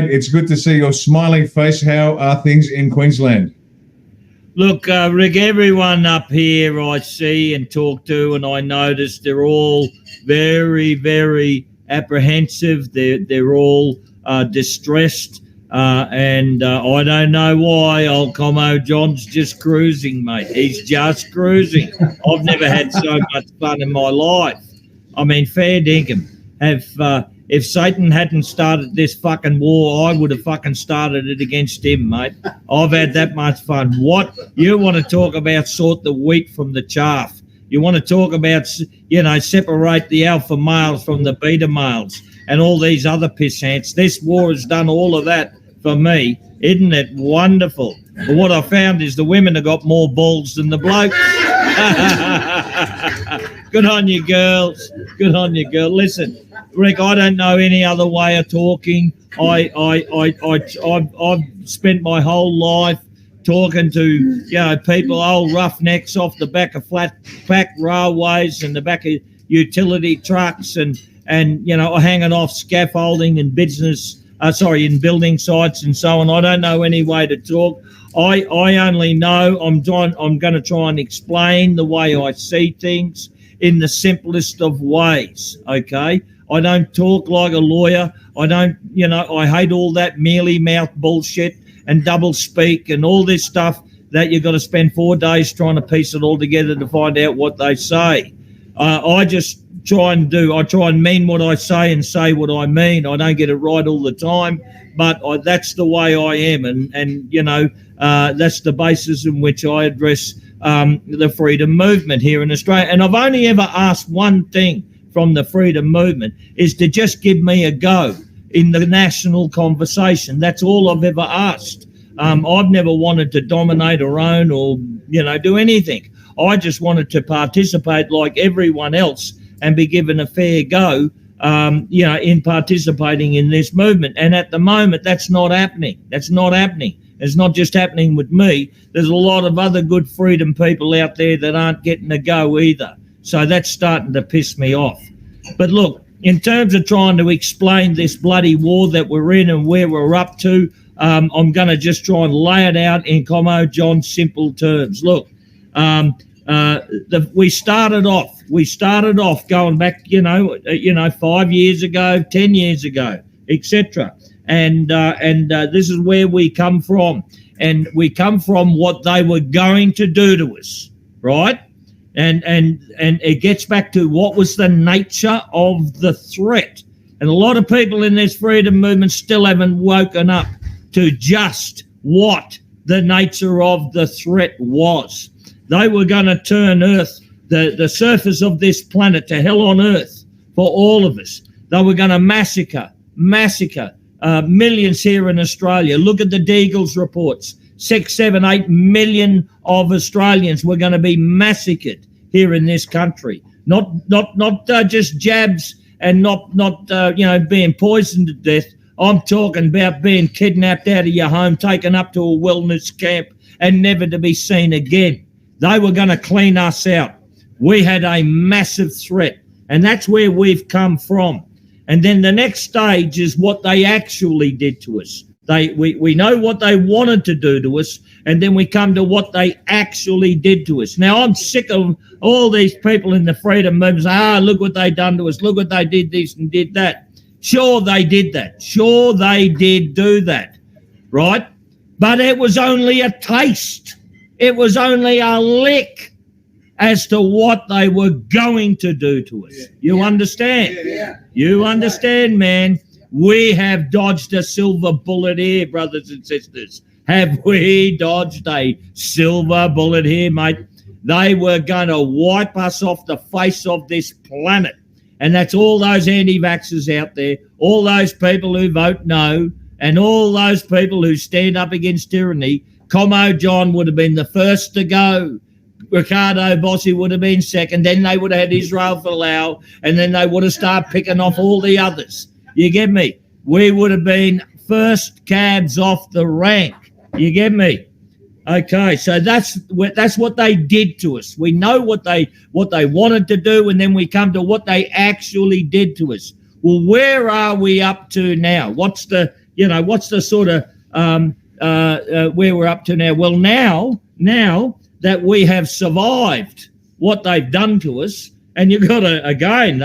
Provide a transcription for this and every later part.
It's good to see your smiling face. How are things in Queensland? Look, Rick, everyone up here I see and talk to, and I notice they're all very, very apprehensive. They're all distressed, and I don't know why. Old Commo John's just cruising, mate. He's just cruising. I've never had so much fun in my life. I mean, fair dinkum. If Satan hadn't started this fucking war, I would have fucking started it against him, mate. I've had that much fun. What? You want to talk about sort the wheat from the chaff. You want to talk about, separate the alpha males from the beta males and all these other pissants. This war has done all of that for me. Isn't it wonderful? But what I found is the women have got more balls than the blokes. Good on you, girls. Good on you, girl. Listen, Rick, I don't know any other way of talking. I've spent my whole life talking to people, old roughnecks off the back of flat railways and the back of utility trucks and hanging off scaffolding and in building sites and so on. I don't know any way to talk. I only know I'm going to try and explain the way I see things in the simplest of ways, okay? I don't talk like a lawyer. I hate all that mealy mouth bullshit and double speak and all this stuff that you've got to spend 4 days trying to piece it all together to find out what they say. I just try and mean what I say and say what I mean. I don't get it right all the time, but that's the way I am. And that's the basis in which I address the freedom movement here in Australia. And I've only ever asked one thing from the freedom movement, is to just give me a go in the national conversation. That's all I've ever asked. I've never wanted to dominate or own or, do anything. I just wanted to participate like everyone else and be given a fair go, in participating in this movement. And at the moment, that's not happening. That's not happening. It's not just happening with me. There's a lot of other good freedom people out there that aren't getting a go either. So that's starting to piss me off. But look, in terms of trying to explain this bloody war that we're in and where we're up to, I'm going to just try and lay it out in Commo John's simple terms. Look, we started off going back, 5 years ago, 10 years ago, etc. And this is where we come from. And we come from what they were going to do to us, right? And it gets back to what was the nature of the threat. And a lot of people in this freedom movement still haven't woken up to just what the nature of the threat was. They were going to turn Earth, the surface of this planet, to hell on earth for all of us. They were going to massacre millions here in Australia. Look at the Deagle's reports. 6, 7, 8 million of Australians were going to be massacred here in this country. Not just jabs and not being poisoned to death. I'm talking about being kidnapped out of your home, taken up to a wellness camp and never to be seen again. They were going to clean us out. We had a massive threat, and that's where we've come from. And then the next stage is what they actually did to us. We know what they wanted to do to us, and then we come to what they actually did to us. Now, I'm sick of all these people in the freedom movement saying, look what they done to us. Look what they did this and did that. Sure, they did that. Sure, they did do that, right? But it was only a taste. It was only a lick as to what they were going to do to us. You understand? You understand, man? We have dodged a silver bullet here, brothers and sisters. Have we dodged a silver bullet here, mate? They were going to wipe us off the face of this planet. And that's all those anti-vaxxers out there, all those people who vote no, and all those people who stand up against tyranny. Commo John would have been the first to go. Riccardo Bosi would have been second. Then they would have had Israel Folau, and then they would have started picking off all the others. You get me? We would have been first cabs off the rank. You get me? Okay, so that's what they did to us. We know what they wanted to do, and then we come to what they actually did to us. Well, where are we up to now? What's the what's the sort of where we're up to now? Well, now that we have survived what they've done to us, and you've got to, again,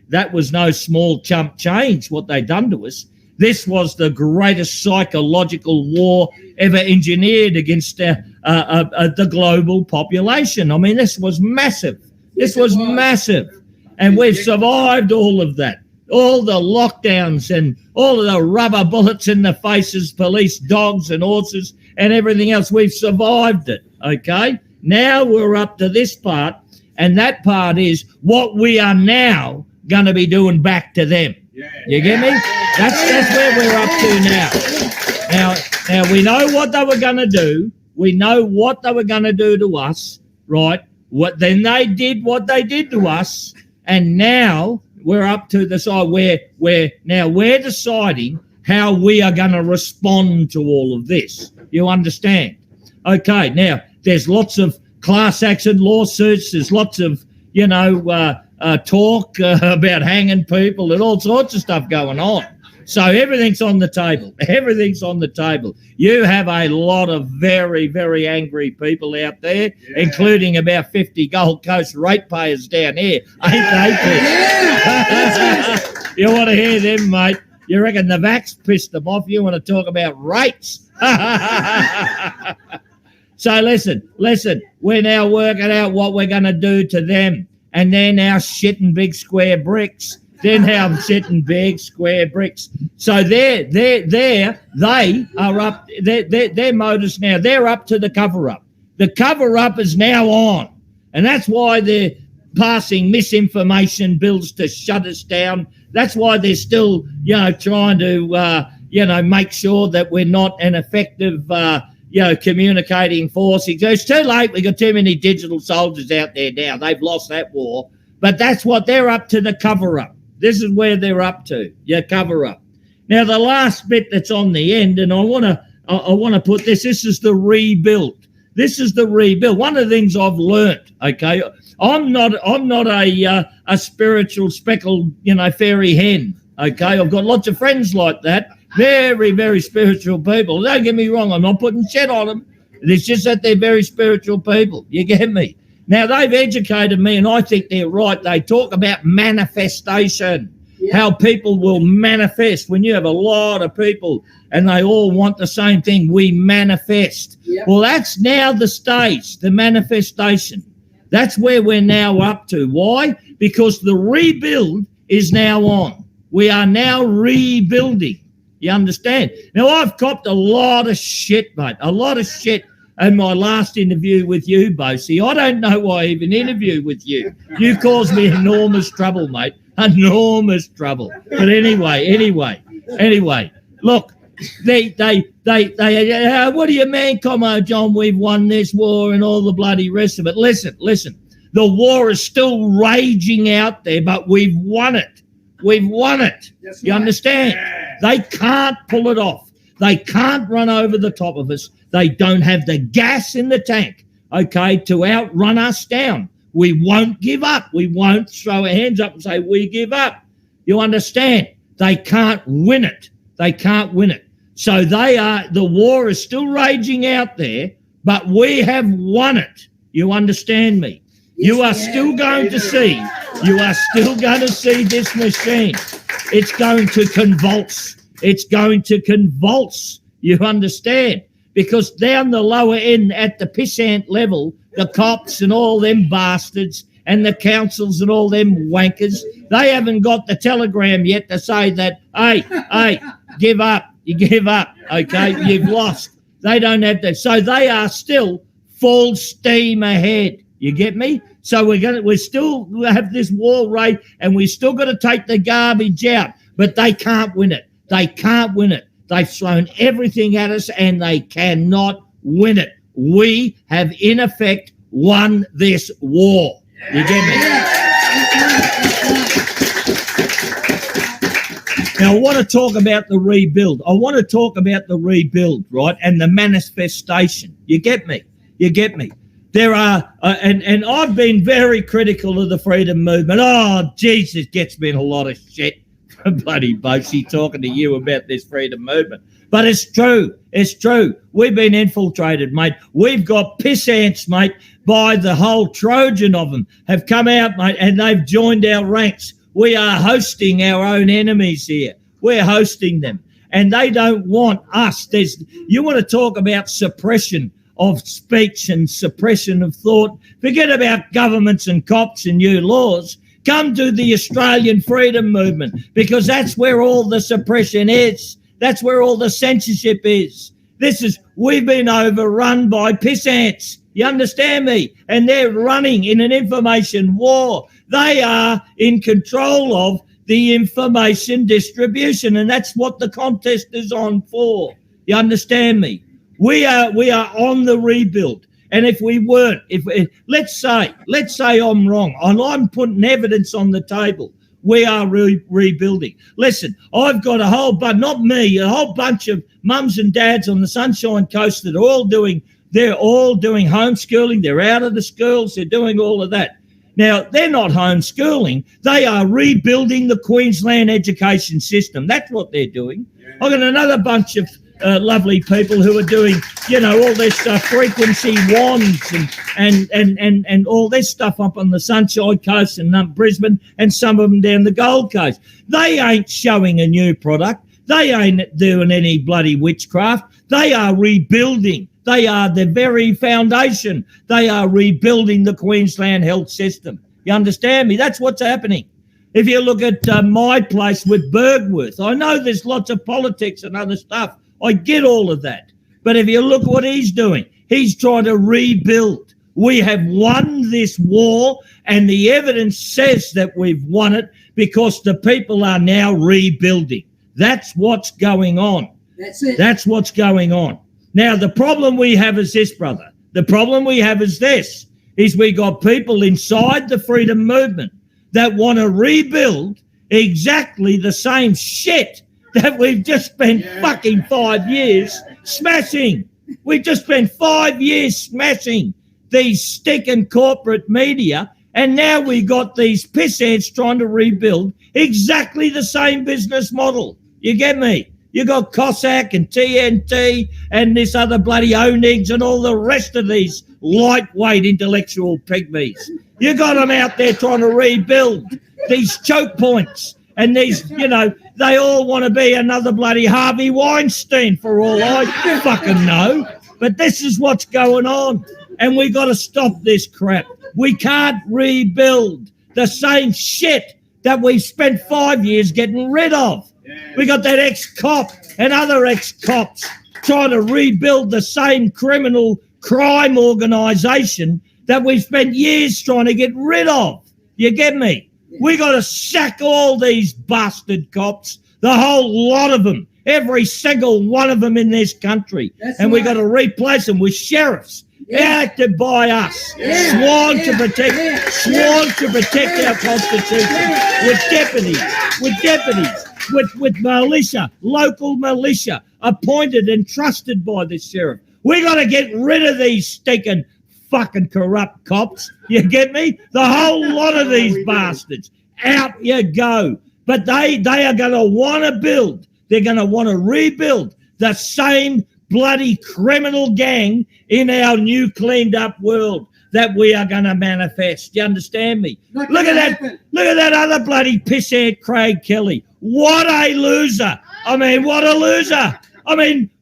that was no small chump change what they've done to us. This was the greatest psychological war ever engineered against the global population. I mean, this was massive. This was massive. And we've survived all of that. All the lockdowns and all of the rubber bullets in the faces, police dogs and horses and everything else. We've survived it, okay? Now we're up to this part, and that part is what we are now going to be doing back to them. You get me? That's where we're up to now. Now we know what they were going to do. We know what they were going to do to us, right? Then they did what they did to us, and now we're up to the side where we're deciding how we are going to respond to all of this. You understand? Okay, now there's lots of class action lawsuits. There's lots of, talk about hanging people and all sorts of stuff going on. So everything's on the table. Everything's on the table. You have a lot of very, very angry people out there, including about 50 Gold Coast ratepayers down here. Ain't they? You want to hear them, mate? You reckon the vax pissed them off? You want to talk about rates? So listen, we're now working out what we're going to do to them. And they're now shitting big square bricks. They're now shitting big square bricks. So they are up, their motives now, they're up to the cover-up. The cover-up is now on. And that's why they're passing misinformation bills to shut us down. That's why they're still, trying to, make sure that we're not an effective, communicating force. It's too late. We've got too many digital soldiers out there now. They've lost that war. But that's what they're up to, the cover-up. This is where they're up to, your cover-up. Now, the last bit that's on the end, and I want to put this. This is the rebuild. This is the rebuild. One of the things I've learnt. Okay, I'm not a spiritual speckled fairy hen. Okay, I've got lots of friends like that. Very, very spiritual people. Don't get me wrong. I'm not putting shit on them. It's just that they're very spiritual people. You get me? Now, they've educated me, and I think they're right. They talk about manifestation, how people will manifest. When you have a lot of people and they all want the same thing, we manifest. Well, that's now the stage, the manifestation. That's where we're now up to. Why? Because the rebuild is now on. We are now rebuilding. You understand? Now, I've copped a lot of shit, mate, a lot of shit in my last interview with you, Bosi. I don't know why I even interviewed with you. You caused me enormous trouble, mate, enormous trouble. But anyway, look, they what do you mean, Commo John, we've won this war and all the bloody rest of it? Listen, the war is still raging out there, but we've won it. We've won it. You understand? They can't pull it off. They can't run over the top of us. They don't have the gas in the tank, okay, to outrun us down. We won't give up. We won't throw our hands up and say we give up. You understand? They can't win it. They can't win it. So the war is still raging out there, but we have won it. You understand me? You are still going to see this machine. It's going to convulse. It's going to convulse. You understand? Because down the lower end at the pissant level, the cops and all them bastards and the councils and all them wankers, they haven't got the telegram yet to say that, hey, give up. You give up, okay? You've lost. They don't have that. So they are still full steam ahead. You get me? So we still have this war rate, and we still got to take the garbage out, but they can't win it. They can't win it. They've thrown everything at us, and they cannot win it. We have, in effect, won this war. You get me? Now, I want to talk about the rebuild. Right, and the manifestation. You get me? There are, and I've been very critical of the freedom movement. Oh, Jesus, gets me in a lot of shit. bloody Bosi talking to you about this freedom movement. But it's true. It's true. We've been infiltrated, mate. We've got piss ants, mate, by the whole Trojan of them have come out, mate, and they've joined our ranks. We are hosting our own enemies here. We're hosting them. And they don't want us. You want to talk about suppression of speech and suppression of thought. Forget about governments and cops and new laws. Come to the Australian freedom movement, because that's where all the suppression is. That's where all the censorship is. We've been overrun by piss ants. You understand me? And they're running in an information war. They are in control of the information distribution, and that's what the contest is on for. You understand me? We are on the rebuild. And if we weren't, let's say I'm wrong, and I'm putting evidence on the table, we are rebuilding. Listen, I've got a whole bunch of mums and dads on the Sunshine Coast that they're all doing homeschooling. They're out of the schools. They're doing all of that. Now, they're not homeschooling. They are rebuilding the Queensland education system. That's what they're doing. I've got another bunch of lovely people who are doing, all this frequency wands and all this stuff up on the Sunshine Coast and Brisbane, and some of them down the Gold Coast. They ain't showing a new product. They ain't doing any bloody witchcraft. They are rebuilding. They are the very foundation. They are rebuilding the Queensland health system. You understand me? That's what's happening. If you look at my place with Bergworth, I know there's lots of politics and other stuff. I get all of that. But if you look what he's doing, he's trying to rebuild. We have won this war, and the evidence says that we've won it because the people are now rebuilding. That's what's going on. That's it. That's what's going on. Now, the problem we have is this, brother. The problem we have is this, is we got people inside the freedom movement that want to rebuild exactly the same shit that we've just spent fucking 5 years smashing. We've just spent 5 years smashing these stinking corporate media, and now we got these piss ants trying to rebuild exactly the same business model. You get me? You got Cossack and TNT and this other bloody Onigs and all the rest of these lightweight intellectual pygmies. You got them out there trying to rebuild these choke points, and these, they all want to be another bloody Harvey Weinstein for all I fucking know. But this is what's going on, and we got to stop this crap. We can't rebuild the same shit that we spent 5 years getting rid of. We got that ex-cop and other ex-cops trying to rebuild the same criminal crime organisation that we spent years trying to get rid of. You get me? We got to sack all these bastard cops, the whole lot of them, every single one of them in this country. And we got to replace them with sheriffs elected by us, sworn to protect our constitution, with deputies, with militia, local militia, appointed and trusted by the sheriff. We got to get rid of these stinking fucking corrupt cops. You get me? The whole lot of these bastards. Out you go. But they are going to want to build. They're going to want to rebuild the same bloody criminal gang in our new cleaned up world that we are going to manifest. You understand me? Look at that other bloody pissant Craig Kelly. What a loser. What a loser.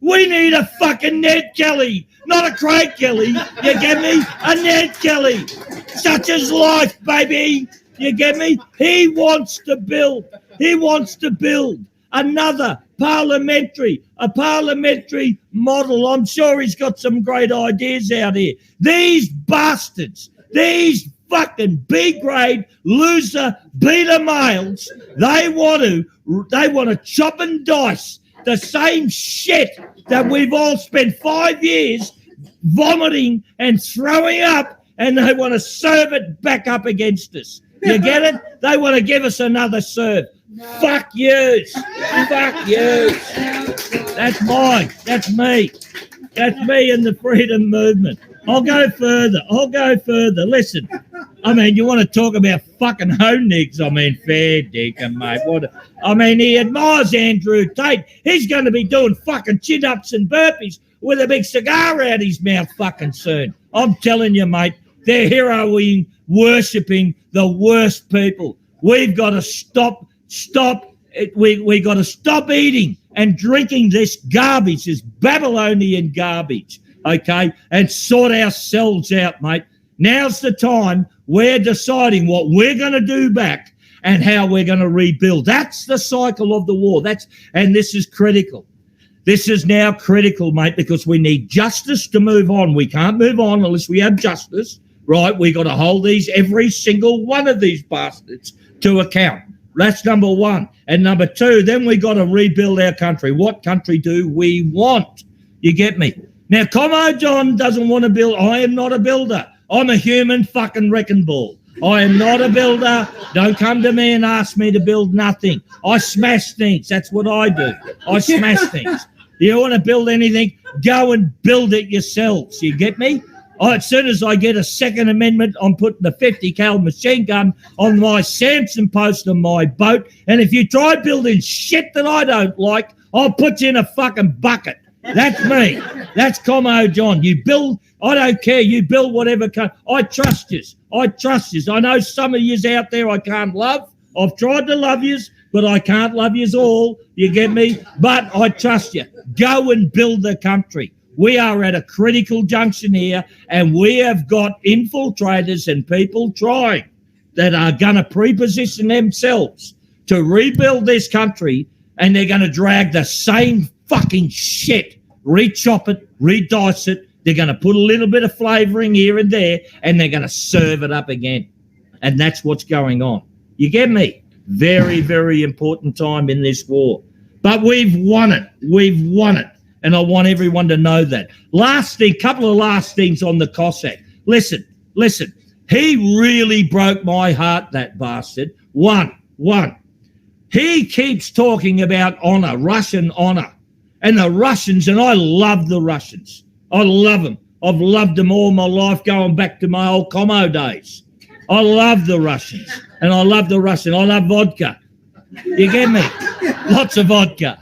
We need a fucking Ned Kelly, not a Craig Kelly. You get me? A Ned Kelly. Such is life, baby. You get me? He wants to build. He wants to build another parliamentary model. I'm sure he's got some great ideas out here. These bastards, these fucking B-grade loser beta males, they want to chop and dice the same shit that we've all spent 5 years vomiting and throwing up, and they want to serve it back up against us. You get it? They want to give us another serve. No. Fuck yous. Fuck yous. That's mine. That's me. That's me in the freedom movement. I'll go further. Listen, I mean, you want to talk about fucking ho-nigs? I mean, fair dinkum, mate. I mean, he admires Andrew Tate. He's going to be doing fucking chin-ups and burpees with a big cigar out his mouth fucking soon. I'm telling you, mate, they're heroing, worshipping the worst people. We've got to stop. We got to stop eating and drinking this garbage, this Babylonian garbage, okay, and sort ourselves out, mate. Now's the time we're deciding what we're going to do back and how we're going to rebuild. That's the cycle of the war. And this is critical. This is now critical, mate, because we need justice to move on. We can't move on unless we have justice, right? We got to hold every single one of these bastards to account. That's number one. And number two, then we got to rebuild our country. What country do we want? You get me? Now, Commo John doesn't want to build. I am not a builder. I'm a human fucking wrecking ball. I am not a builder. Don't come to me and ask me to build nothing. I smash things. That's what I do. I smash things. You want to build anything, go and build it yourselves. You get me? As soon as I get a Second Amendment, I'm putting the 50 cal machine gun on my Samson post on my boat. And if you try building shit that I don't like, I'll put you in a fucking bucket. That's me. That's Commo John. You build, I don't care. You build whatever. I trust you. I trust you. I know some of yous out there I can't love. I've tried to love yous, but I can't love yous all. You get me? But I trust you. Go and build the country. We are at a critical junction here, and we have got infiltrators and people trying that are going to preposition themselves to rebuild this country, and they're going to drag the same fucking shit, re-chop it, re-dice it. They're going to put a little bit of flavouring here and there, and they're going to serve it up again. And that's what's going on. You get me? Very, very important time in this war. But we've won it. We've won it. And I want everyone to know that. Last thing, couple of last things on the Cossack. Listen. He really broke my heart, that bastard. One. He keeps talking about honour, Russian honour. And the Russians, and I love the Russians. I love them. I've loved them all my life, going back to my old Commo days. I love the Russians. And I love the Russian. I love vodka. You get me? Lots of vodka.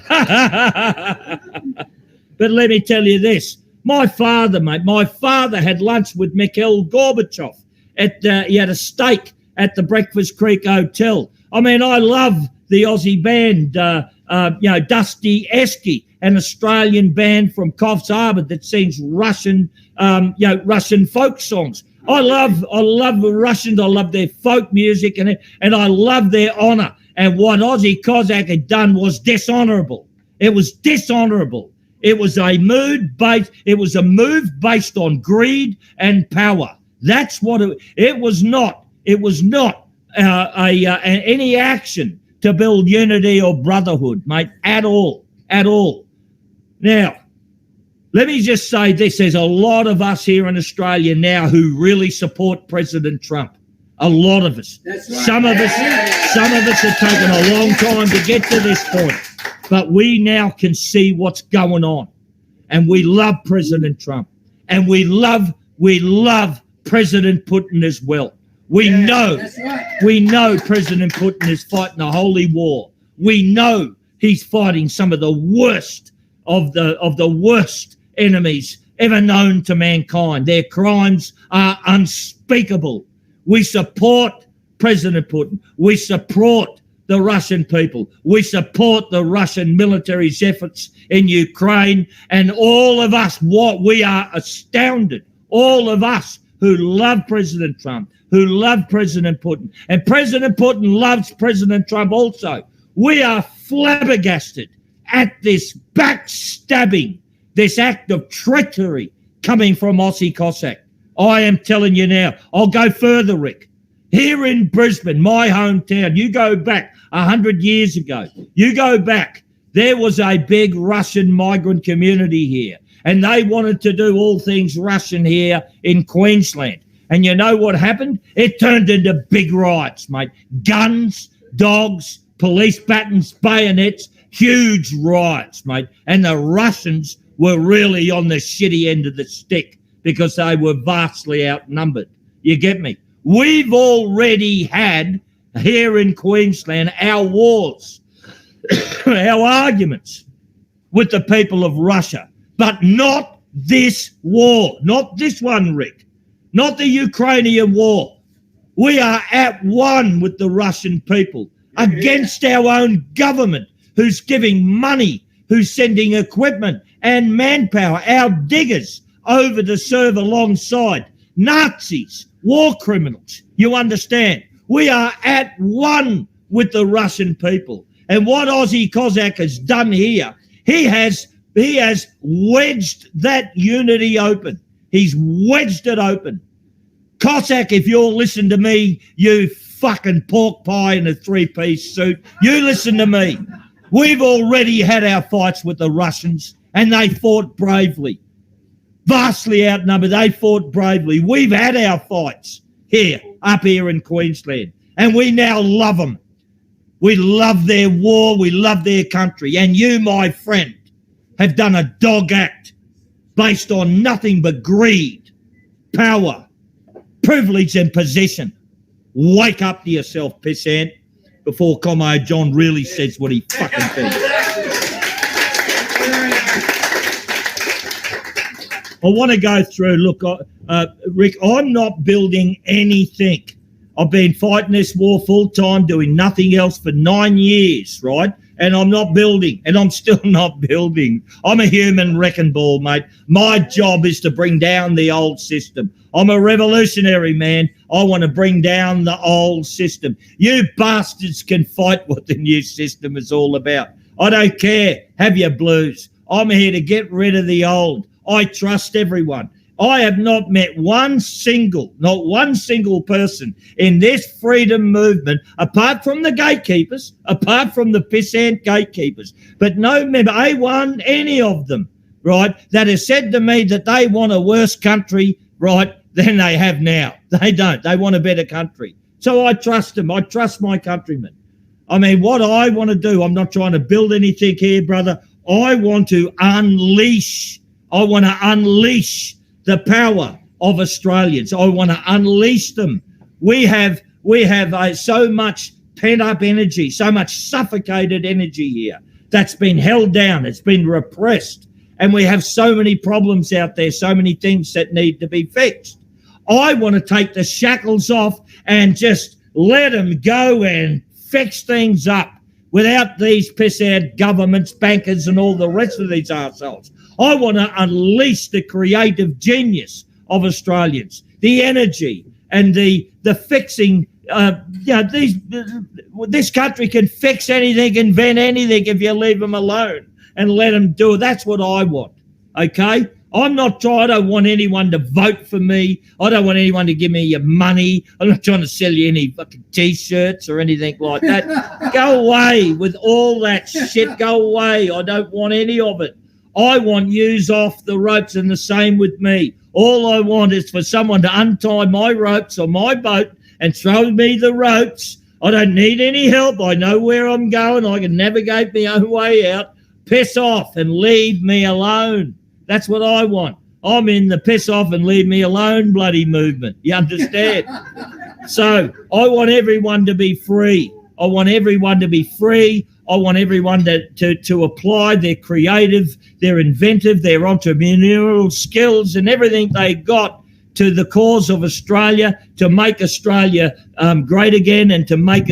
But let me tell you this. My father had lunch with Mikhail Gorbachev. He had a steak at the Breakfast Creek Hotel. I mean, I love the Aussie band, Dusty Esky, an Australian band from Coffs Harbour that sings Russian folk songs. I love the Russians. I love their folk music and I love their honour. And what Aussie Cossack had done was dishonourable. It was dishonourable. It was a move based on greed and power. That's what it was not. It was not any action to build unity or brotherhood, mate, at all. Now, let me just say this. There's a lot of us here in Australia now who really support President Trump. A lot of us. That's right. Some of us have taken a long time to get to this point. But we now can see what's going on. And we love President Trump. And we love President Putin as well. We know President Putin is fighting a holy war. We know he's fighting some of the worst of the worst enemies ever known to mankind. Their crimes are unspeakable. We support President Putin. We support the Russian people. We support the Russian military's efforts in Ukraine. And all of us, we are astounded, all of us who love President Trump, who love President Putin. And President Putin loves President Trump also. We are flabbergasted at this backstabbing, this act of treachery coming from Aussie Cossack. I am telling you now, I'll go further, Rick. Here in Brisbane, my hometown, you go back 100 years ago, there was a big Russian migrant community here, and they wanted to do all things Russian here in Queensland. And you know what happened? It turned into big riots, mate. Guns, dogs, police batons, bayonets, huge riots, mate. And the Russians were really on the shitty end of the stick because they were vastly outnumbered. You get me? We've already had here in Queensland our wars, our arguments with the people of Russia, but not this war, not this one, Rick, not the Ukrainian war. We are at one with the Russian people against our own government, who's giving money, who's sending equipment and manpower, our diggers, over to serve alongside Nazis, war criminals. You understand? We are at one with the Russian people. And what Aussie Cossack has done here, he has wedged that unity open. He's wedged it open. Cossack, if you'll listen to me, you fucking pork pie in a three-piece suit, you listen to me. We've already had our fights with the Russians, and they fought bravely. Vastly outnumbered, they fought bravely. We've had our fights up here in Queensland, and we now love them. We love their war, we love their country, and you, my friend, have done a dog act based on nothing but greed, power, privilege and possession. Wake up to yourself, pissant, before Commo John really says what he fucking thinks. I want to go through, look, Rick, I'm not building anything. I've been fighting this war full time, doing nothing else for 9 years, right? And I'm not building, and I'm still not building. I'm a human wrecking ball, mate. My job is to bring down the old system. I'm a revolutionary, man. I want to bring down the old system. You bastards can fight what the new system is all about. I don't care. Have your blues. I'm here to get rid of the old. I trust everyone. I have not met not one single person in this freedom movement, apart from the gatekeepers, apart from the pissant gatekeepers, but no member, any of them, right, that has said to me that they want a worse country, right, than they have now. They don't. They want a better country. So I trust them. I trust my countrymen. I mean, what I want to do, I'm not trying to build anything here, brother. I want to unleash the power of Australians. I want to unleash them. We have so much pent-up energy, so much suffocated energy here that's been held down, it's been repressed, and we have so many problems out there, so many things that need to be fixed. I want to take the shackles off and just let them go and fix things up without these piss-out governments, bankers, and all the rest of these arseholes. I want to unleash the creative genius of Australians, the energy and the fixing. This country can fix anything, invent anything if you leave them alone and let them do it. That's what I want, okay? I don't want anyone to vote for me. I don't want anyone to give me your money. I'm not trying to sell you any fucking T-shirts or anything like that. Go away with all that shit. Go away. I don't want any of it. I want yous off the ropes, and the same with me. All I want is for someone to untie my ropes on my boat and throw me the ropes. I don't need any help. I know where I'm going. I can navigate my own way out. Piss off and leave me alone. That's what I want. I'm in the piss off and leave me alone bloody movement. You understand? So I want everyone to be free. I want everyone to be free. I want everyone to apply their creative, their inventive, their entrepreneurial skills and everything they got to the cause of Australia, to make Australia great again, and to make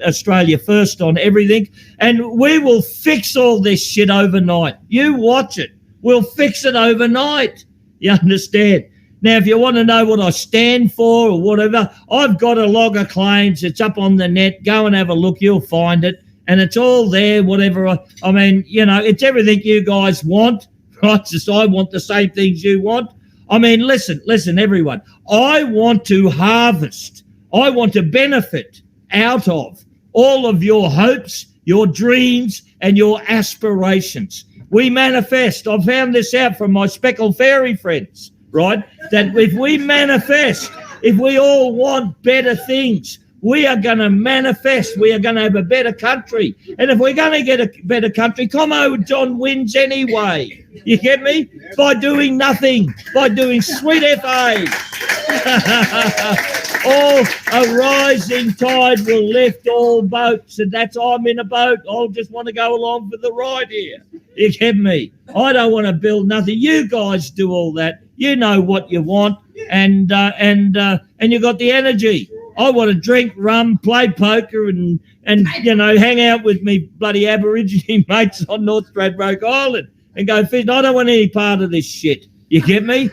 Australia first on everything. And we will fix all this shit overnight. You watch it. We'll fix it overnight. You understand? Now, if you want to know what I stand for or whatever, I've got a log of claims. It's up on the net. Go and have a look. You'll find it. And it's all there, whatever. I mean, you know, it's everything you guys want, right? Just I want the same things you want. I mean, listen, everyone. I want to harvest. I want to benefit out of all of your hopes, your dreams, and your aspirations. We manifest. I found this out from my speckled fairy friends, right? That if we manifest, if we all want better things, we are going to manifest. We are going to have a better country. And if we're going to get a better country, Commo John wins anyway. You get me? By doing nothing, by doing sweet FA. Oh, a rising tide will lift all boats, and that's I'm in a boat. I just want to go along for the ride here. You get me? I don't want to build nothing. You guys do all that. You know what you want, and you got the energy. I want to drink rum, play poker, and you know, hang out with me bloody Aborigine mates on North Stradbroke Island and go fishing. I don't want any part of this shit. You get me?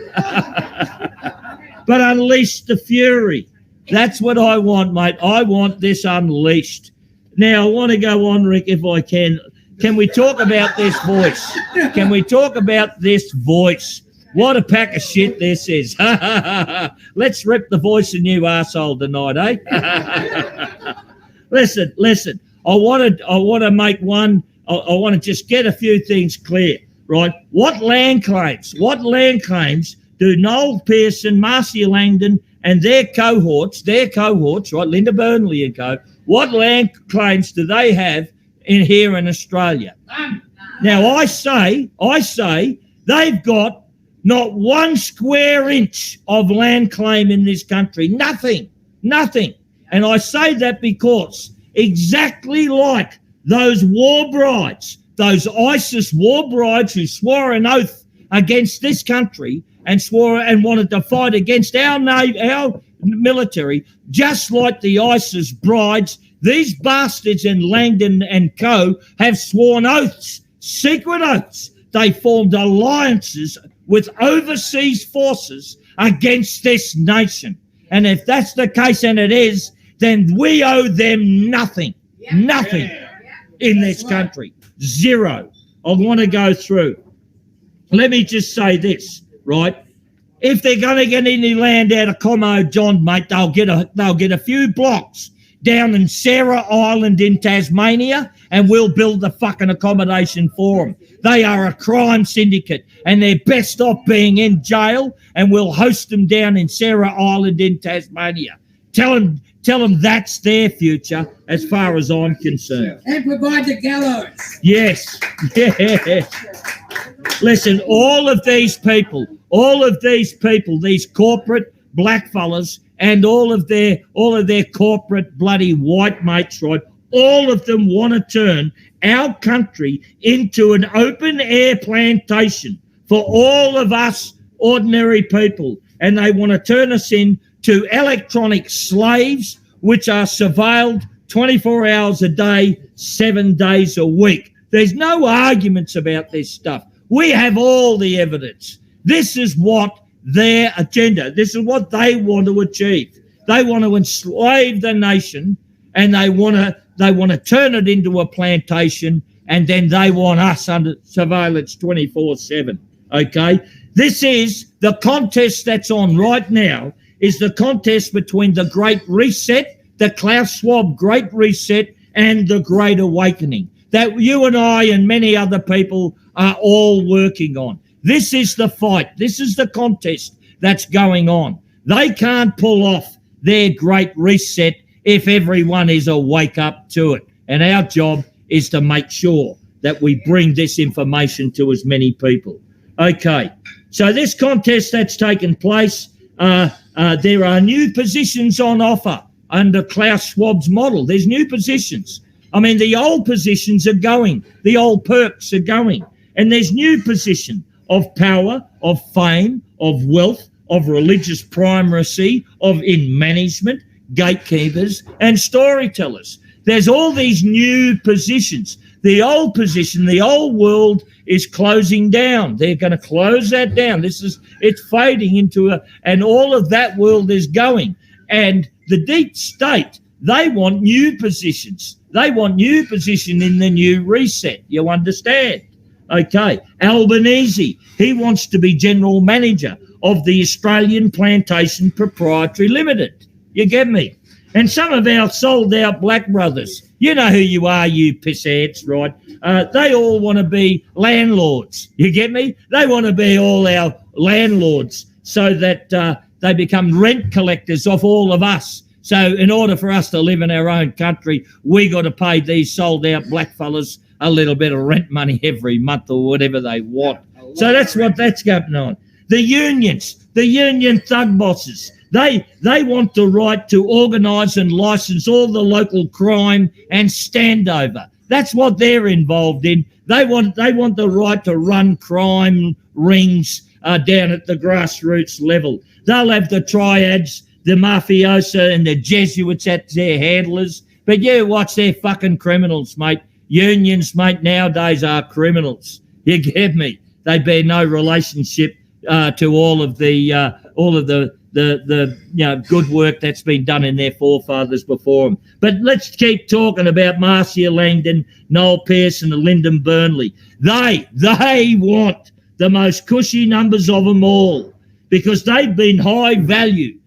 But unleash the fury. That's what I want, mate. I want this unleashed. Now, I want to go on, Rick, if I can. Can we talk about this voice? Can we talk about this voice? What a pack of shit this is. Let's rip the voice in you arsehole tonight, eh? Listen. I want to make one. I want to just get a few things clear, right? What land claims do Noel Pearson, Marcia Langdon, and their cohorts, right, Linda Burnley and co, what land claims do they have here in Australia? Now, I say they've got not 1 square inch of land claim in this country. Nothing. And I say that because exactly like those war brides, those ISIS war brides who swore an oath against this country and swore and wanted to fight against our military, just like the ISIS brides, these bastards in Langdon and co have sworn oaths, secret oaths. They formed alliances with overseas forces against this nation. And if that's the case, and it is, then we owe them nothing in this country. Zero. I want to go through. Let me just say this, right? If they're going to get any land out of Commo John, mate, they'll get a few blocks down in Sarah Island in Tasmania, and we'll build the fucking accommodation for them. They are a crime syndicate, and they're best off being in jail, and we'll host them down in Sarah Island in Tasmania. Tell them that's their future as far as I'm concerned. And provide the gallows. Yes. Listen, all of these people, these corporate blackfellas, and all of their corporate bloody white mates, right? All of them want to turn our country into an open air plantation for all of us ordinary people, and they want to turn us into electronic slaves, which are surveilled 24 hours a day, 7 days a week. There's no arguments about this stuff. We have all the evidence. This is what their agenda, this is what they want to achieve. They want to enslave the nation, and they want to turn it into a plantation, and then they want us under surveillance 24/7. Okay? This is the contest that's on right now, is the contest between the Great Reset, the Klaus Schwab Great Reset, and the Great Awakening that you and I and many other people are all working on. This is the fight. This is the contest that's going on. They can't pull off their Great Reset if everyone is awake up to it. And our job is to make sure that we bring this information to as many people. Okay, so this contest that's taken place, there are new positions on offer under Klaus Schwab's model. There's new positions. I mean, the old positions are going. The old perks are going. And there's new position of power, of fame, of wealth, of religious primacy, of in management, gatekeepers, and storytellers. There's all these new positions. The old position, the old world is closing down. They're going to close that down. It's fading into and all of that world is going. And the deep state, they want new positions. They want new position in the new reset. You understand? Okay. Albanese, he wants to be general manager of the Australian Plantation Proprietary Limited. You get me? And some of our sold out black brothers, you know who you are, you pissheads, right? They all want to be landlords. You get me? They want to be all our landlords so that they become rent collectors of all of us, So in order for us to live in our own country, we got to pay these sold out blackfellas a little bit of rent money every month or whatever they want. So that's what's going on. The unions, the union thug bosses, they want the right to organise and licence all the local crime and standover. That's what they're involved in. They want the right to run crime rings down at the grassroots level. They'll have the triads, the mafiosa and the Jesuits at their handlers. But you watch, they're fucking criminals, mate. Unions, mate, nowadays are criminals. You get me? They bear no relationship to all of the good work that's been done in their forefathers before them. But let's keep talking about Marcia Langdon, Noel Pearson and Lyndon Burnley. They want the most cushy numbers of them all because they've been high value,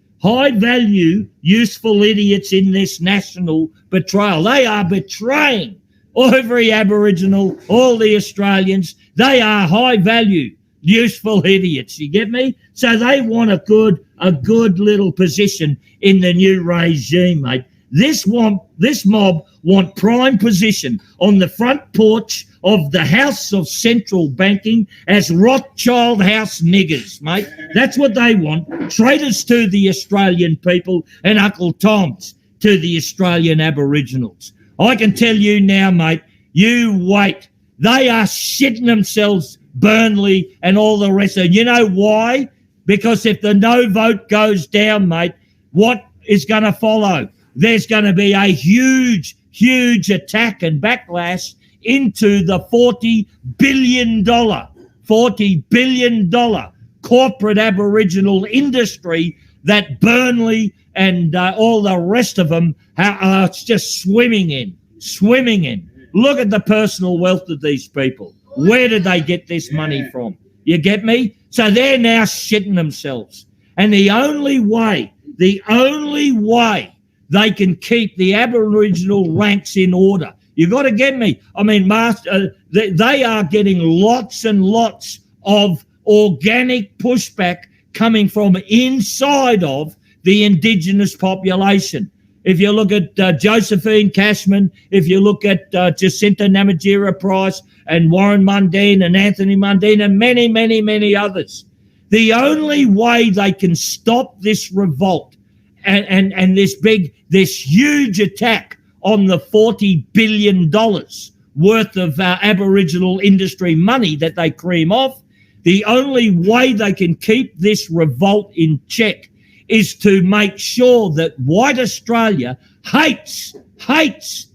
useful idiots in this national betrayal. They are betraying every Aboriginal, all the Australians. They are high value, useful idiots. You get me? So they want a good little position in the new regime, mate. This mob want prime position on the front porch of the House of Central Banking as Rothschild House niggers, mate. That's what they want. Traitors to the Australian people and Uncle Toms to the Australian Aboriginals. I can tell you now, mate, you wait. They are shitting themselves, Burnley and all the rest of it. You know why? Because if the no vote goes down, mate, what is going to follow? There's going to be a huge attack and backlash into the $40 billion corporate Aboriginal industry that Burnley and all the rest of them are just swimming in. Look at the personal wealth of these people. Where did they get this money from? You get me? So they're now shitting themselves. And the only way they can keep the Aboriginal ranks in order, you got to get me. I mean, they are getting lots and lots of organic pushback coming from inside of the Indigenous population. If you look at Josephine Cashman, if you look at Jacinta Namatjira Price and Warren Mundine and Anthony Mundine and many, many, many others, the only way they can stop this revolt and this huge attack on the $40 billion worth of Aboriginal industry money that they cream off, the only way they can keep this revolt in check is to make sure that white Australia hates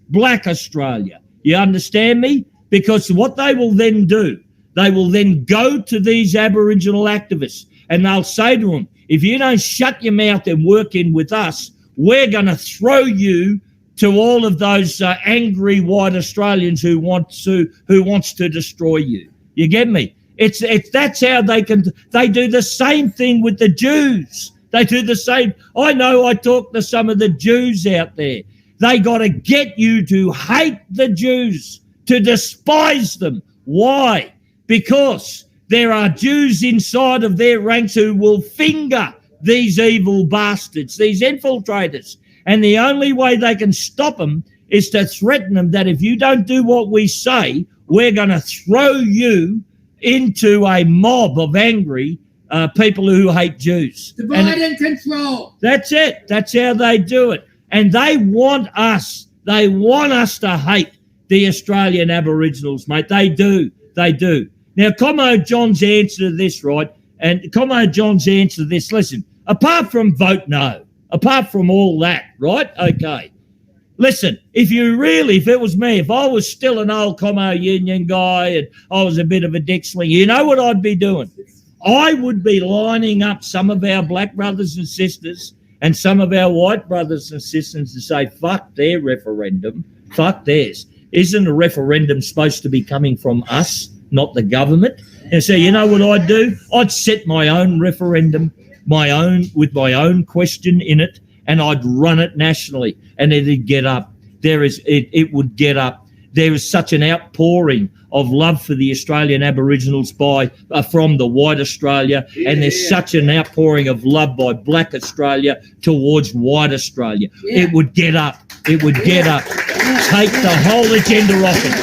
black Australia. You understand me? Because what they will then do, they will then go to these Aboriginal activists and they'll say to them, if you don't shut your mouth and work in with us, we're going to throw you to all of those angry white Australians who wants to destroy you. You get me? That's how they do the same thing with the Jews. They do the same. I know, I talk to some of the Jews out there. They got to get you to hate the Jews, to despise them. Why? Because there are Jews inside of their ranks who will finger these evil bastards, these infiltrators. And the only way they can stop them is to threaten them that if you don't do what we say, we're going to throw you into a mob of angry people who hate Jews. Divide and control. That's it. That's how they do it. And they want us to hate the Australian Aboriginals, mate. They do. Now, Commo John's answer to this, right? And Commo John's answer to this, listen, apart from vote no, apart from all that, right? Okay. Listen, if it was me, if I was still an old Commo Union guy and I was a bit of a dick slinger, you know what I'd be doing? I would be lining up some of our black brothers and sisters and some of our white brothers and sisters to say, fuck their referendum, fuck theirs. Isn't a referendum supposed to be coming from us, not the government? And so you know what I'd do? I'd set my own referendum, with my own question in it, and I'd run it nationally, and it'd get up. It would get up. there is such an outpouring of love for the Australian Aboriginals from the white Australia, and there's such an outpouring of love by black Australia towards white Australia. It would get up. It would get up. Take the whole agenda off them.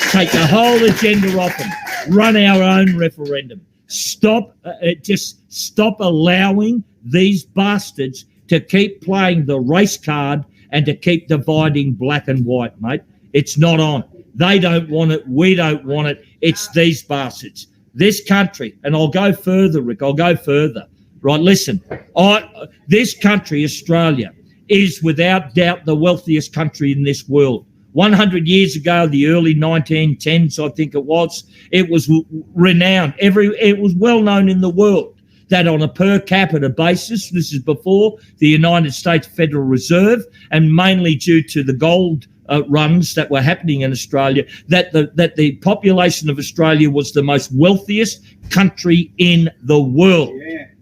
Take the whole agenda off them. Run our own referendum. Just stop allowing these bastards to keep playing the race card and to keep dividing black and white, mate. It's not on. They don't want it. We don't want it. It's these bastards. This country, and I'll go further, Rick, I'll go further. Right, listen, this country, Australia, is without doubt the wealthiest country in this world. 100 years ago, the early 1910s, I think it was renowned. It was well known in the world that on a per capita basis, this is before the United States Federal Reserve, and mainly due to the gold runs that were happening in Australia, that the population of Australia was the most wealthiest country in the world.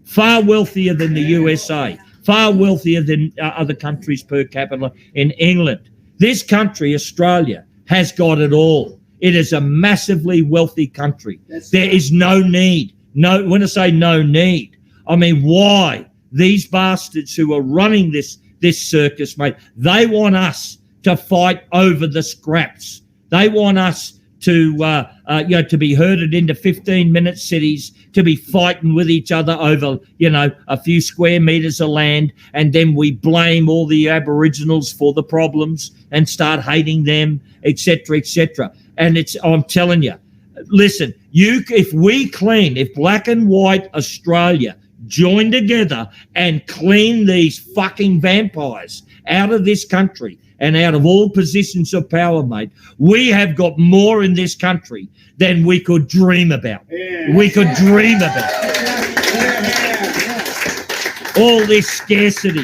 Far wealthier than the USA, far wealthier than other countries per capita in England. This country, Australia, has got it all. It is a massively wealthy country. There is no need. No, when I say no need, I mean why? These bastards who are running this circus, mate, they want us to fight over the scraps. They want us to be herded into 15-minute cities, to be fighting with each other over, a few square metres of land, and then we blame all the Aboriginals for the problems and start hating them, etc., etc. And I'm telling you, listen, if black and white Australia join together and clean these fucking vampires out of this country and out of all positions of power, mate, we have got more in this country than we could dream about. We could dream about. All this scarcity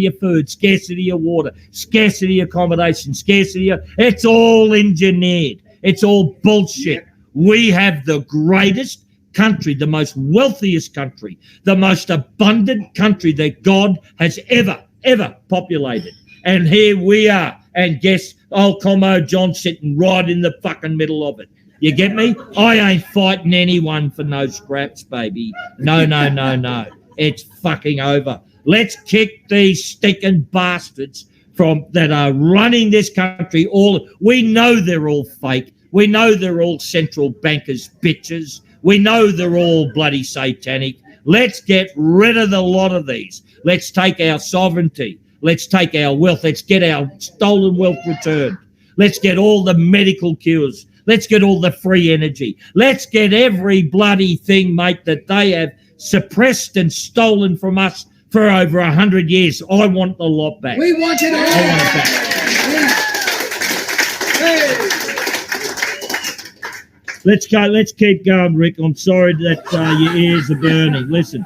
of food, scarcity of water, scarcity of accommodation, it's all engineered. It's all bullshit. We have the greatest country, the most wealthiest country, the most abundant country that God has ever populated. And here we are. And guess old Commo John's sitting right in the fucking middle of it. You get me? I ain't fighting anyone for no scraps, baby. No. It's fucking over. Let's kick these stinking bastards that are running this country. We know they're all fake. We know they're all central bankers bitches. We know they're all bloody satanic. Let's get rid of the lot of these. Let's take our sovereignty. Let's take our wealth. Let's get our stolen wealth returned. Let's get all the medical cures. Let's get all the free energy. Let's get every bloody thing, mate, that they have suppressed and stolen from us for over 100 years. I want the lot back. We want it all. I want it back. Let's go. Let's keep going, Rick. I'm sorry that your ears are burning. Listen.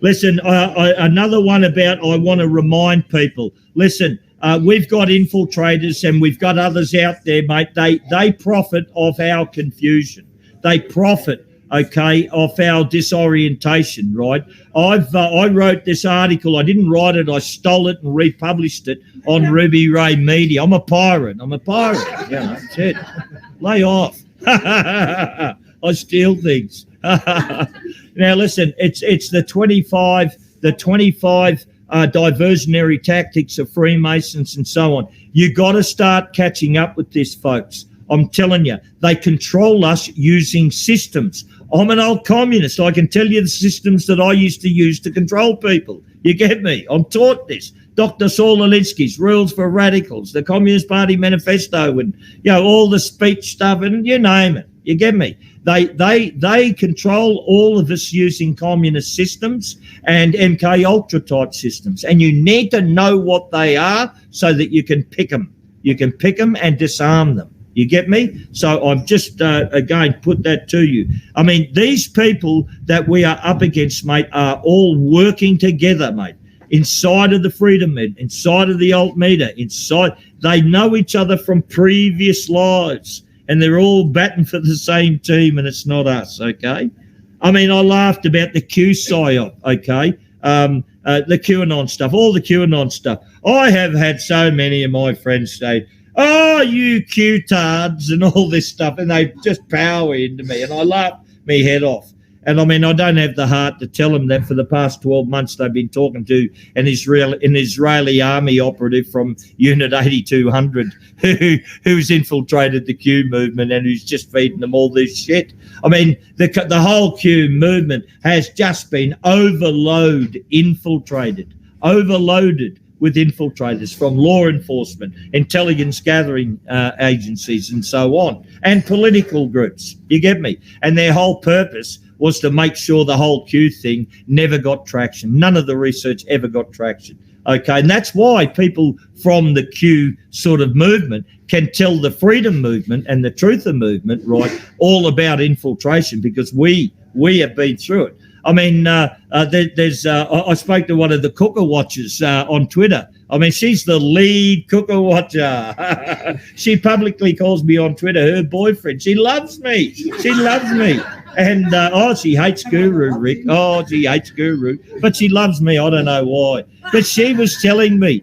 Listen, another one about I want to remind people. Listen, we've got infiltrators and we've got others out there, mate. They profit off our confusion. They profit, okay, off our disorientation, right? I wrote this article. I didn't write it. I stole it and republished it on Ruby Ray Media. I'm a pirate. That's it. Lay off. I steal things. Now listen, it's the 25 diversionary tactics of Freemasons and so on. You got to start catching up with this, folks. I'm telling you, they control us using systems. I'm an old communist. I can tell you the systems that I used to use to control people. You get me? I'm taught this. Dr. Saul Alinsky's Rules for Radicals, the Communist Party Manifesto, and all the speech stuff, and you name it. You get me? They control all of us using communist systems and MK Ultra type systems, and you need to know what they are so that you can pick them. You can pick them and disarm them. You get me? So I'm just, again, put that to you. I mean, these people that we are up against, mate, are all working together, mate, inside of the Freedom Med, inside of the Altmedia, they know each other from previous lives, and they're all batting for the same team, and it's not us, okay? I mean, I laughed about the Q PSYOP, okay? the QAnon stuff, all the QAnon stuff. I have had so many of my friends say, "Oh, you Q-tards," and all this stuff, and they just power into me, and I laugh me head off. And I mean, I don't have the heart to tell them that for the past 12 months they've been talking to an Israeli army operative from Unit 8200 who's infiltrated the Q movement and who's just feeding them all this shit. I mean, the whole Q movement has just been overloaded with infiltrators from law enforcement, intelligence gathering agencies and so on, and political groups, you get me? And their whole purpose was to make sure the whole Q thing never got traction. None of the research ever got traction, okay? And that's why people from the Q sort of movement can tell the freedom movement and the truther movement, right, all about infiltration, because we have been through it. I mean, I spoke to one of the cooker watchers on Twitter. I mean, she's the lead cooker watcher. She publicly calls me on Twitter her boyfriend. She loves me. And, she hates Guru, Rick. Oh, she hates Guru. But she loves me. I don't know why. But she was telling me,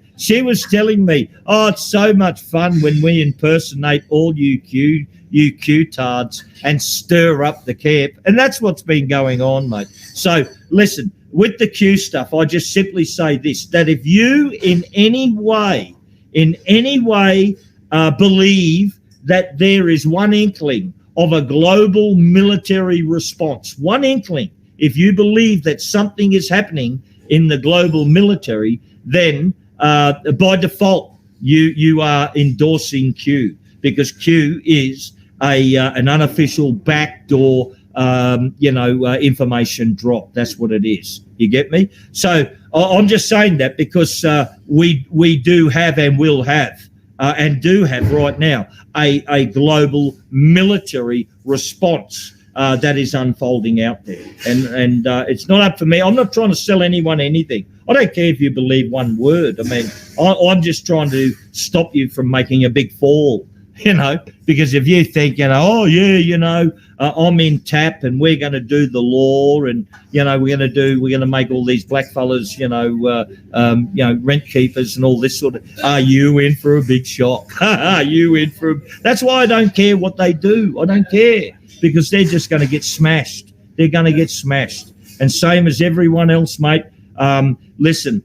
oh, it's so much fun when we impersonate all you Q-tards and stir up the camp. And that's what's been going on, mate. So, listen, with the Q stuff, I just simply say this, that if you in any way believe that there is one inkling of a global military response, one inkling, if you believe that something is happening in the global military, then by default, you are endorsing Q, because Q is an unofficial backdoor information drop. That's what it is. You get me? So I'm just saying that because we do have and will have and do have right now a global military response that is unfolding out there. And it's not up for me. I'm not trying to sell anyone anything. I don't care if you believe one word. I mean, I'm just trying to stop you from making a big fall. Because if you think, I'm in TAP and we're going to do the law and, we're going to make all these black fellas, rent keepers and all this sort of, are you in for a big shock? That's why I don't care what they do. I don't care, because they're just going to get smashed. They're going to get smashed. And same as everyone else, mate. Listen,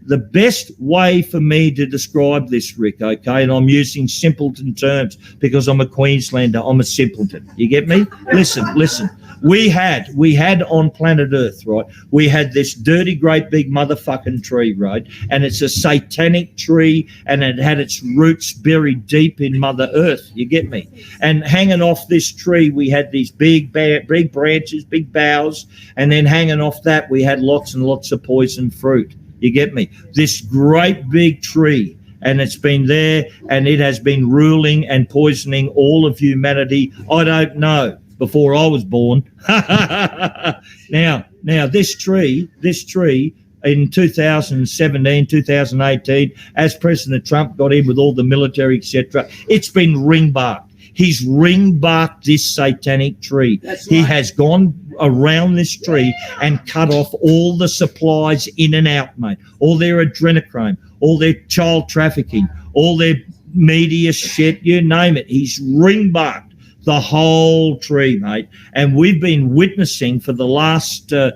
the best way for me to describe this, Rick, okay, and I'm using simpleton terms because I'm a Queenslander, I'm a simpleton. You get me? Listen. We had on planet Earth, right, we had this dirty, great big motherfucking tree, right, and it's a satanic tree and it had its roots buried deep in Mother Earth, you get me? And hanging off this tree, we had these big branches, big boughs, and then hanging off that, we had lots and lots of poison fruit, you get me? This great big tree, and it's been there and it has been ruling and poisoning all of humanity, I don't know, before I was born. Now this tree in 2017, 2018, as President Trump got in with all the military, etc., it's been ring-barked. He's ring-barked this satanic tree. That's right. He has gone around this tree and cut off all the supplies in and out, mate. All their adrenochrome, all their child trafficking, all their media shit, you name it. He's ring-barked the whole tree, mate. And we've been witnessing for the last, 4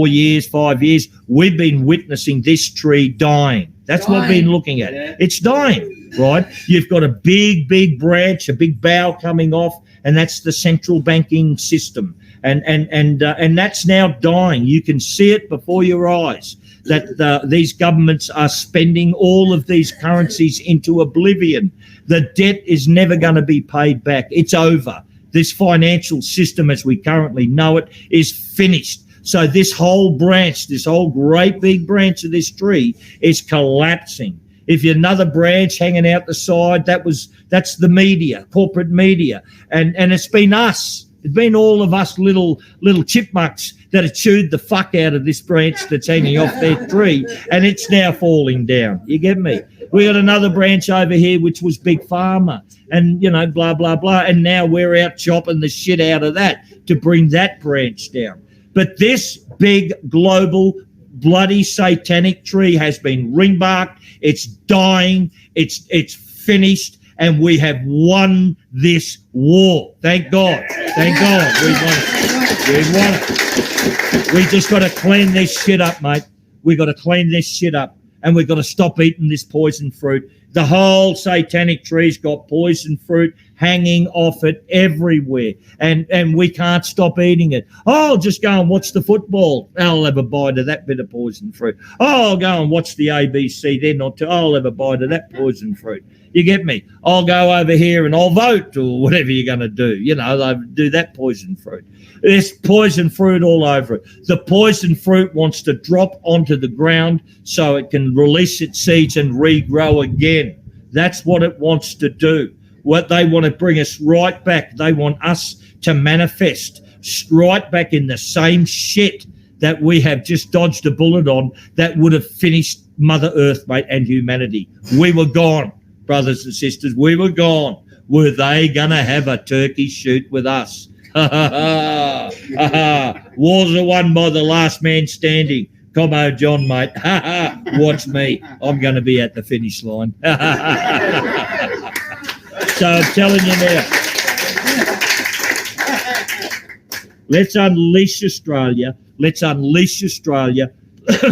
years, 5 years, we've been witnessing this tree dying. That's what we've been looking at. Yeah. It's dying, right? You've got a big branch, a big bough coming off, and that's the central banking system. And that's now dying. You can see it before your eyes, that these governments are spending all of these currencies into oblivion. The debt is never going to be paid back. It's over. This financial system as we currently know it is finished. So this whole branch, this whole great big branch of this tree is collapsing. If you're another branch hanging out the side, that's the media, corporate media. And it's been us. It's been all of us little chipmunks that have chewed the fuck out of this branch that's hanging off their tree, and it's now falling down. You get me? We got another branch over here which was Big Pharma, and blah blah blah, and now we're out chopping the shit out of that to bring that branch down. But this big global bloody satanic tree has been ring-barked. It's dying. It's finished. And we have won this war. Thank God. Thank God. We've won it. We've won it. We just got to clean this shit up, mate. We've got to clean this shit up. And we've got to stop eating this poison fruit. The whole satanic tree's got poison fruit hanging off it everywhere. And we can't stop eating it. Oh, I'll just go and watch the football. I'll have a bite of that bit of poison fruit. Oh, I'll go and watch the ABC. They're not too. I'll have a bite of that poison fruit. You get me? I'll go over here and I'll vote or whatever you're going to do. You know, they'll do that poison fruit. There's poison fruit all over it. The poison fruit wants to drop onto the ground so it can release its seeds and regrow again. That's what it wants to do. What they want to bring us right back. They want us to manifest right back in the same shit that we have just dodged a bullet on that would have finished Mother Earth, mate, and humanity. We were gone, brothers and sisters. We were gone. Were they going to have a turkey shoot with us? Wars are won by the last man standing. Commo John, mate. Watch me. I'm going to be at the finish line. So I'm telling you now, let's unleash Australia. Let's unleash Australia.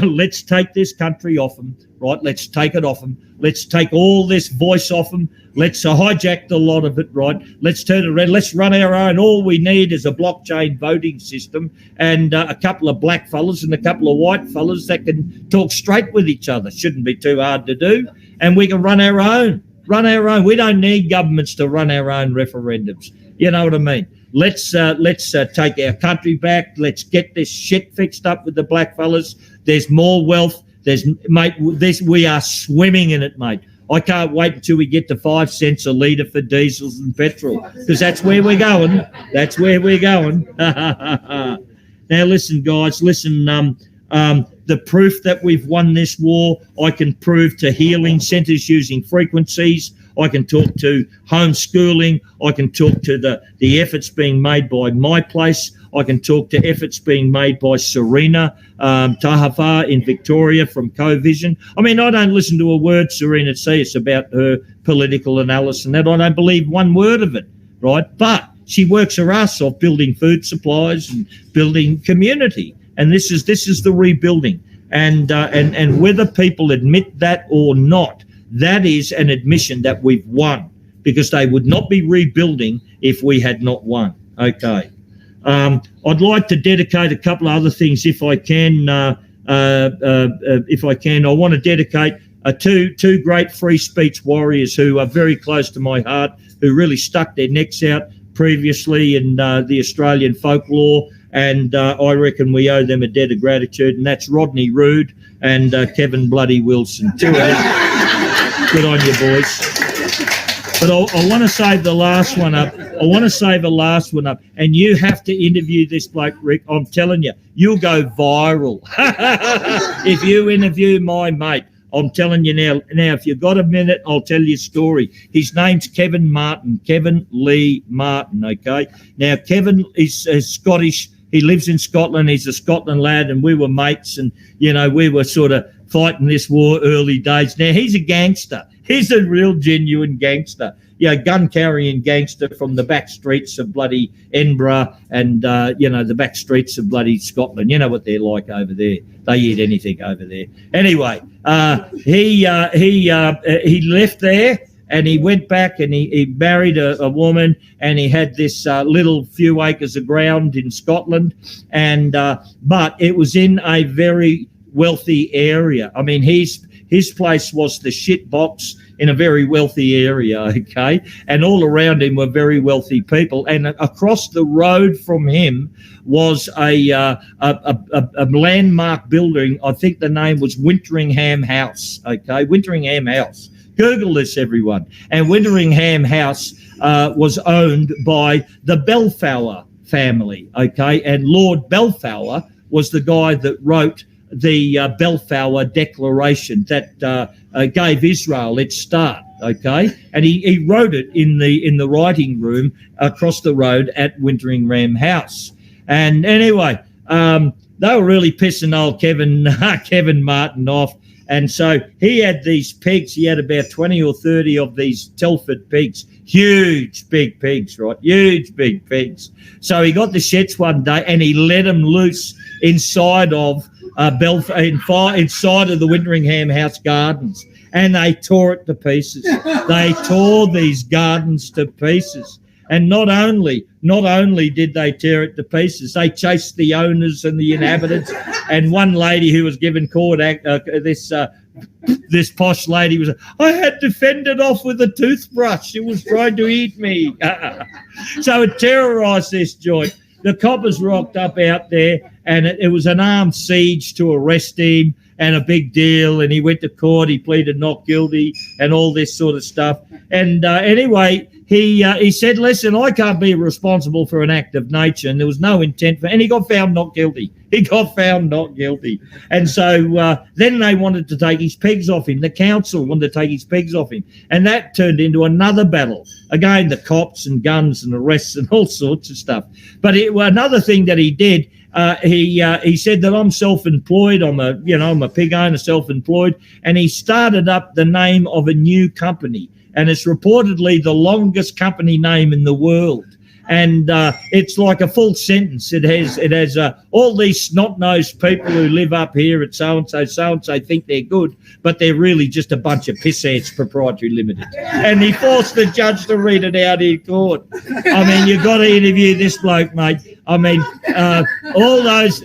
Let's take this country off them, right? Let's take it off them. Let's take all this voice off them. Let's hijack the lot of it, right? Let's turn it around. Let's run our own. All we need is a blockchain voting system and a couple of black fellas and a couple of white fellas that can talk straight with each other. Shouldn't be too hard to do. And we can run our own. Run our own. We don't need governments to run our own referendums. You know what I mean? Let's take our country back. Let's get this shit fixed up with the black fellas. There's more wealth. We are swimming in it, mate. I can't wait until we get to 5 cents a litre for diesels and petrol, because that's where we're going. That's where we're going. Now, listen, guys, listen. The proof that we've won this war, I can prove to healing centres using frequencies. I can talk to homeschooling. I can talk to the efforts being made by My Place. I can talk to efforts being made by Serena Tahafa in Victoria from Co-Vision. I mean, I don't listen to a word Serena says about her political analysis and that. I don't believe one word of it, right? But she works her ass off building food supplies and building community. And this is the rebuilding. And whether people admit that or not, that is an admission that we've won, because they would not be rebuilding if we had not won. Okay. I'd like to dedicate a couple of other things if I can. I want to dedicate two great free speech warriors who are very close to my heart, who really stuck their necks out previously in the Australian folklore. And I reckon we owe them a debt of gratitude, and that's Rodney Rood and Kevin Bloody Wilson. Two of them. Good on you, boys. But I want to save the last one up. And you have to interview this bloke, Rick. I'm telling you, you'll go viral if you interview my mate. I'm telling you now. Now, if you've got a minute, I'll tell you a story. His name's Kevin Martin, Kevin Lee Martin, okay? Now, Kevin is Scottish. He lives in Scotland. He's a Scotland lad, and we were mates, and, you know, we were sort of fighting this war early days. Now, he's a gangster. He's a real genuine gangster. Yeah, gun-carrying gangster from the back streets of bloody Edinburgh and, the back streets of bloody Scotland. You know what they're like over there. They eat anything over there. Anyway, he left there and he went back and he married a woman, and he had this little few acres of ground in Scotland. And but it was in a very wealthy area. I mean, his place was the shit box in a very wealthy area, okay? And all around him were very wealthy people. And across the road from him was a landmark building. I think the name was Winteringham House, okay? Winteringham House. Google this, everyone. And Winteringham House was owned by the Balfour family, okay? And Lord Balfour was the guy that wrote the Balfour Declaration that gave Israel its start, okay? And he wrote it in the writing room across the road at Winteringham House. And anyway, they were really pissing old Kevin Martin off. And so he had these pigs. He had about 20 or 30 of these Telford pigs, huge big pigs, right? Huge big pigs. So he got the sheds one day and he let them loose inside of inside of the Winteringham House gardens, and they tore it to pieces. They tore these gardens to pieces. And not only did they tear it to pieces, they chased the owners and the inhabitants. And one lady who was given court, this posh lady was, I had to fend it off with a toothbrush. It was trying to eat me. So it terrorised this joint. The coppers rocked up out there, and it was an armed siege to arrest him and a big deal. And he went to court. He pleaded not guilty and all this sort of stuff. And anyway, he said, listen, I can't be responsible for an act of nature. And there was no intent and he got found not guilty. And so then they wanted to take his pigs off him. The council wanted to take his pigs off him. And that turned into another battle. Again, the cops and guns and arrests and all sorts of stuff. But another thing that he did, he said that I'm self-employed. I'm a pig owner, self-employed. And he started up the name of a new company. And it's reportedly the longest company name in the world. And it's like a full sentence. It has all these snot-nosed people who live up here at so-and-so think they're good, but they're really just a bunch of pissants, Proprietary Limited. And he forced the judge to read it out in court. I mean, you've got to interview this bloke, mate. I mean, all those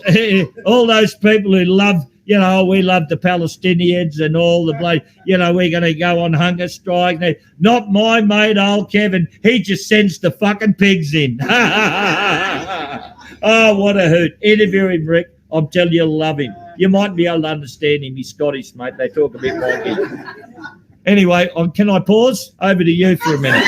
people who love, we love the Palestinians and all the bloke, we're going to go on hunger strike. Not my mate, old Kevin. He just sends the fucking pigs in. Oh, what a hoot. Interview him, Rick. I'm telling you, you'll love him. You might be able to understand him. He's Scottish, mate. They talk a bit like him. Anyway, can I pause? Over to you for a minute.